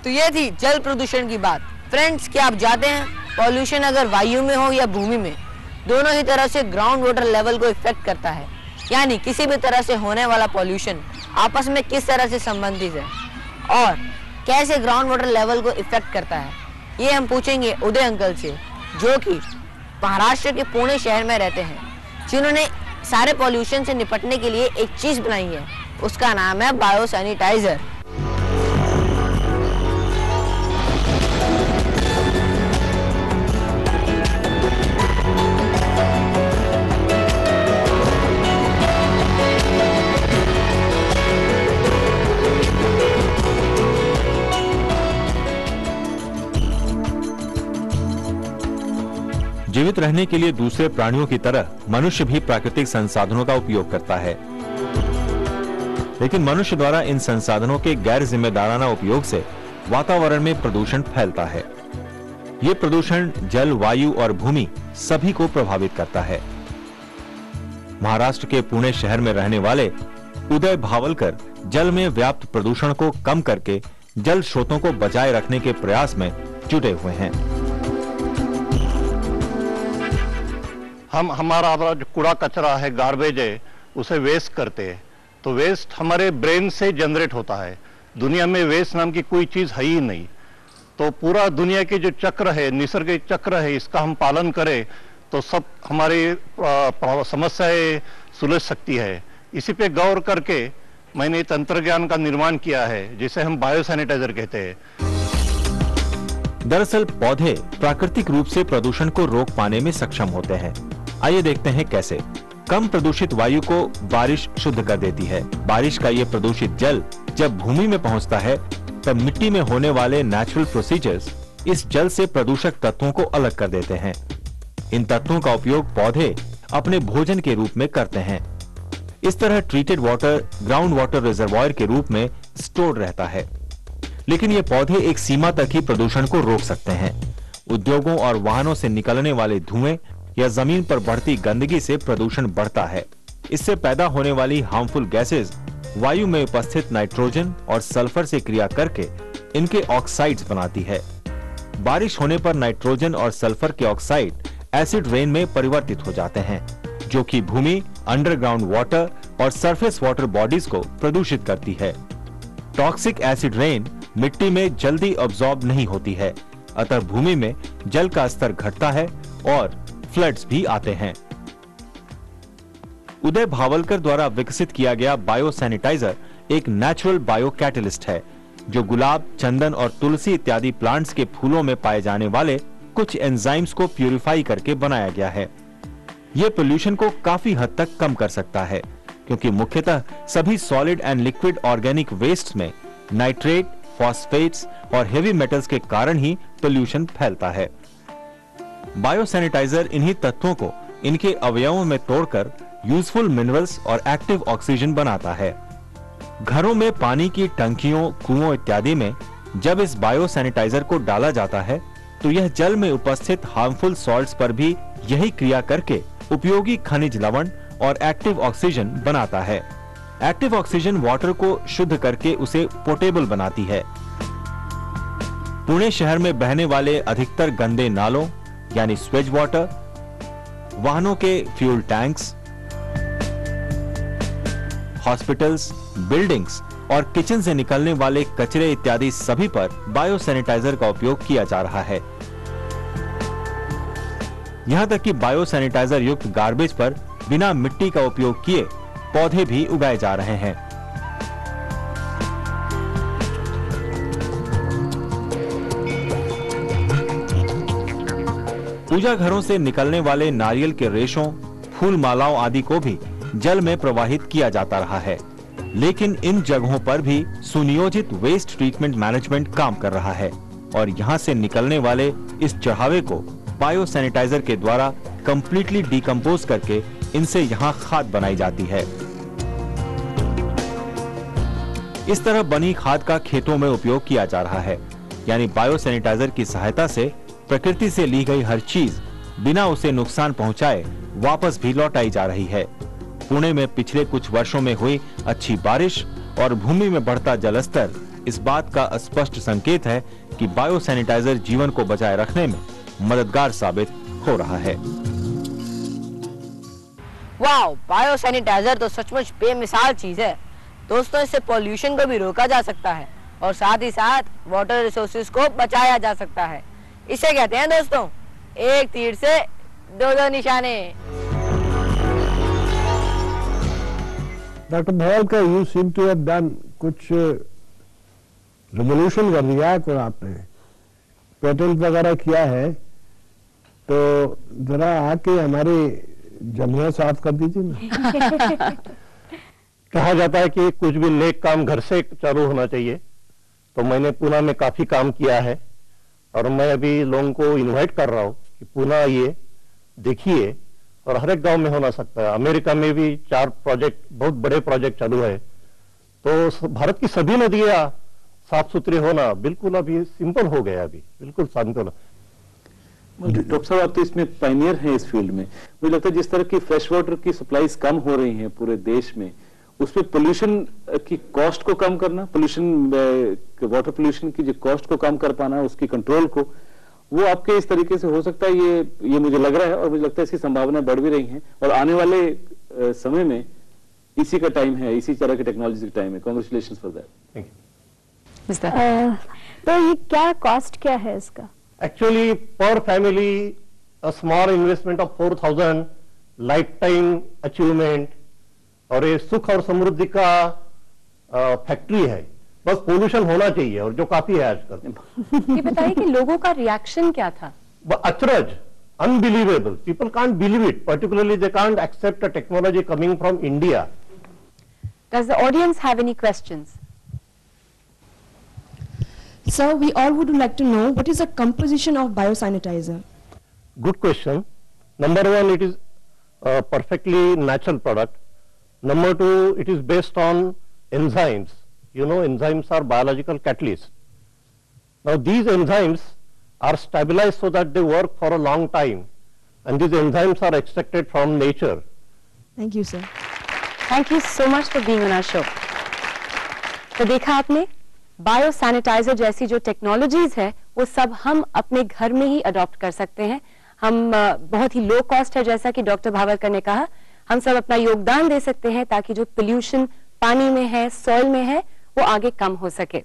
तो ये थी जल प्रदूषण की बात। फ्रेंड्स, क्या आप जानते हैं पॉल्यूशन अगर वायु में हो या भूमि में, दोनों ही तरह से ग्राउंड वाटर लेवल को इफेक्ट करता है। यानी किसी भी तरह से होने वाला पॉल्यूशन आपस में किस तरह से संबंधित है और कैसे ग्राउंड वाटर लेवल को इफेक्ट करता है, ये हम पूछेंगे उदय अंकल से, जो कि महाराष्ट्र के पुणे शहर में रहते हैं, जिन्होंने सारे पॉल्यूशन से निपटने के लिए एक चीज बनाई है। उसका नाम है बायो सैनिटाइजर। जीवित रहने के लिए दूसरे प्राणियों की तरह मनुष्य भी प्राकृतिक संसाधनों का उपयोग करता है, लेकिन मनुष्य द्वारा इन संसाधनों के गैर जिम्मेदाराना उपयोग से वातावरण में प्रदूषण फैलता है। ये प्रदूषण जल, वायु और भूमि सभी को प्रभावित करता है। महाराष्ट्र के पुणे शहर में रहने वाले उदय भावलकर जल में व्याप्त प्रदूषण को कम करके जल स्रोतों को बचाए रखने के प्रयास में जुटे हुए हैं। हम हमारा जो कूड़ा कचरा है, गार्बेज है, उसे वेस्ट करते हैं, तो वेस्ट हमारे ब्रेन से जनरेट होता है। दुनिया में वेस्ट नाम की कोई चीज है ही नहीं। तो पूरा दुनिया के जो चक्र है, निसर्ग के चक्र है, इसका हम पालन करें तो सब हमारी समस्याएं सुलझ सकती है। इसी पे गौर करके मैंने तंत्र ज्ञान का निर्माण किया है, जिसे हम बायो सैनिटाइजर कहते हैं। दरअसल पौधे प्राकृतिक रूप से प्रदूषण को रोक पाने में सक्षम होते हैं। आइए देखते हैं कैसे। कम प्रदूषित वायु को बारिश शुद्ध कर देती है। बारिश का ये प्रदूषित जल जब भूमि में पहुंचता है, तब मिट्टी में होने वाले नेचुरल प्रोसीजर्स इस जल से प्रदूषक तत्वों को अलग कर देते हैं। इन तत्वों का उपयोग पौधे अपने भोजन के रूप में करते हैं। इस तरह treated water ground water reservoir के रूप में स्टोर रहता है। लेकिन ये पौधे एक सीमा तक ही प्रदूषण को रोक सकते हैं। उद्योगों और वाहनों से निकलने वाले धुएं या जमीन पर बढ़ती गंदगी से प्रदूषण बढ़ता है। इससे पैदा होने वाली हार्मफुल गैसेज वायु में उपस्थित नाइट्रोजन और सल्फर से क्रिया करके इनके ऑक्साइड्स बनाती है। बारिश होने पर नाइट्रोजन और सल्फर के ऑक्साइड एसिड रेन में परिवर्तित हो जाते हैं, जो कि भूमि, अंडरग्राउंड वाटर और सरफेस वाटर बॉडीज को प्रदूषित करती है। टॉक्सिक एसिड रेन मिट्टी में जल्दी अब्सॉर्ब नहीं होती है, अतः भूमि में जल का स्तर घटता है और फ्लड्स भी आते हैं। उदय भावलकर द्वारा विकसित किया गया बायो सैनिटाइजर एक नेचुरल बायो कैटलिस्ट है, जो गुलाब, चंदन और तुलसी इत्यादि प्लांट्स के फूलों में पाए जाने वाले कुछ एंजाइम्स को प्यूरिफाई करके बनाया गया है। यह पोल्यूशन को काफी हद तक कम कर सकता है, क्योंकि मुख्यतः सभी solid and liquid organic waste में नाइट्रेट, फॉस्फेट्स और हेवी मेटल्स के कारण ही पोल्यूशन फैलता है। बायो सैनिटाइजर इन्हीं तत्वों को इनके अवयवों में तोड़कर यूजफुल मिनरल्स और एक्टिव ऑक्सीजन बनाता है। घरों में पानी की टंकियों, कुओं इत्यादि में जब इस बायो सैनिटाइजर को डाला जाता है, तो यह जल में उपस्थित हार्मफुल सॉल्ट्स पर भी यही क्रिया करके उपयोगी खनिज लवण और एक्टिव ऑक्सीजन बनाता है। एक्टिव ऑक्सीजन वाटर को शुद्ध करके उसे पोर्टेबल बनाती है। पुणे शहर में बहने वाले अधिकतर गंदे नालों यानी स्वेज वाटर, वाहनों के फ्यूल टैंक्स, हॉस्पिटल्स, बिल्डिंग्स और किचन से निकलने वाले कचरे इत्यादि सभी पर बायो सैनिटाइजर का उपयोग किया जा रहा है। यहां तक कि बायो सैनिटाइजर युक्त गार्बेज पर बिना मिट्टी का उपयोग किए पौधे भी उगाए जा रहे हैं। पूजा घरों से निकलने वाले नारियल के रेशों, फूल मालाओं आदि को भी जल में प्रवाहित किया जाता रहा है, लेकिन इन जगहों पर भी सुनियोजित वेस्ट ट्रीटमेंट मैनेजमेंट काम कर रहा है और यहां से निकलने वाले इस चढ़ावे को बायो सैनिटाइजर के द्वारा कंप्लीटली डिकम्पोज करके इनसे यहां खाद बनाई जाती है। इस तरह बनी खाद का खेतों में उपयोग किया जा रहा है, यानी बायो सैनिटाइजर की सहायता से प्रकृति से ली गई हर चीज बिना उसे नुकसान पहुंचाए वापस भी लौटाई जा रही है। पुणे में पिछले कुछ वर्षों में हुई अच्छी बारिश और भूमि में बढ़ता जलस्तर इस बात का स्पष्ट संकेत है कि बायो सैनिटाइजर जीवन को बचाए रखने में मददगार साबित हो रहा है। वाओ, बायो सैनिटाइजर तो सचमुच बेमिसाल चीज है। दोस्तों, इससे पॉल्यूशन को भी रोका जा सकता है और साथ ही साथ वाटर रिसोर्सेज को बचाया जा सकता है। इसे कहते हैं दोस्तों, एक तीर से दो निशाने। Doctor Bholkar, you seem to have done कुछ रेवोल्यूशन कर दिया है कुछ आपने, पेटेंट वगैरह किया है, तो जरा आके हमारी जमिया साफ कर दीजिए ना। कहा जाता है कि कुछ भी नेक काम घर से चालू होना चाहिए, तो मैंने पुणे में काफी काम किया है और मैं अभी लोगों को इनवाइट कर रहा हूं कि पुणे आइए, देखिए, और हर एक गांव में होना सकता है। अमेरिका में भी 4 प्रोजेक्ट, बहुत बड़े प्रोजेक्ट चालू है, तो भारत की सभी नदियां साफ सुथरी होना बिल्कुल अभी सिंपल हो गया, अभी बिल्कुल सिंपल। डॉक्टर साहब, आप तो इसमें पायनियर हैं इस फील्ड में। मुझे लगता है जिस तरह की फ्रेश वाटर की सप्लाईज कम हो रही हैं पूरे देश में, उसमें पोल्यूशन की कॉस्ट को कम करना, वाटर पोल्यूशन की जो कॉस्ट को कम कर पाना, उसकी कंट्रोल को, वो आपके इस तरीके से हो सकता है, ये मुझे लग रहा है और मुझे लगता है इसकी संभावना बढ़ भी रही है और आने वाले समय में इसी का टाइम है, इसी तरह की टेक्नोलॉजी का टाइम है। Congratulations for that. तो ये क्या कॉस्ट क्या है इसका? एक्चुअली पर family a small investment of 4,000, life time achievement, और ये सुख और समृद्धि का फैक्ट्री है। बस पोल्यूशन होना चाहिए और जो काफी है आजकल। ये बताइए कि लोगों का रिएक्शन क्या था? अचरज, unbelievable, people can't believe it, particularly they can't accept a technology coming from India. Does the audience have any questions? Sir, we all would like to know what is the composition of biosanitizer? Good question. Number one, it is a perfectly natural product. Number two, it is based on enzymes. You know, enzymes are biological catalysts. Now, these enzymes are stabilized so that they work for a long time, and these enzymes are extracted from nature. Thank you, sir. Thank you so much for being on our show. तो देखा आपने, bio sanitiser जैसी जो technologies है वो सब हम अपने घर में ही अडॉप्ट कर सकते हैं। हम बहुत ही लो कॉस्ट है, जैसा कि डॉक्टर भावलकर ने कहा, हम सब अपना योगदान दे सकते हैं ताकि जो पोल्यूशन पानी में है, सॉइल में है, वो आगे कम हो सके।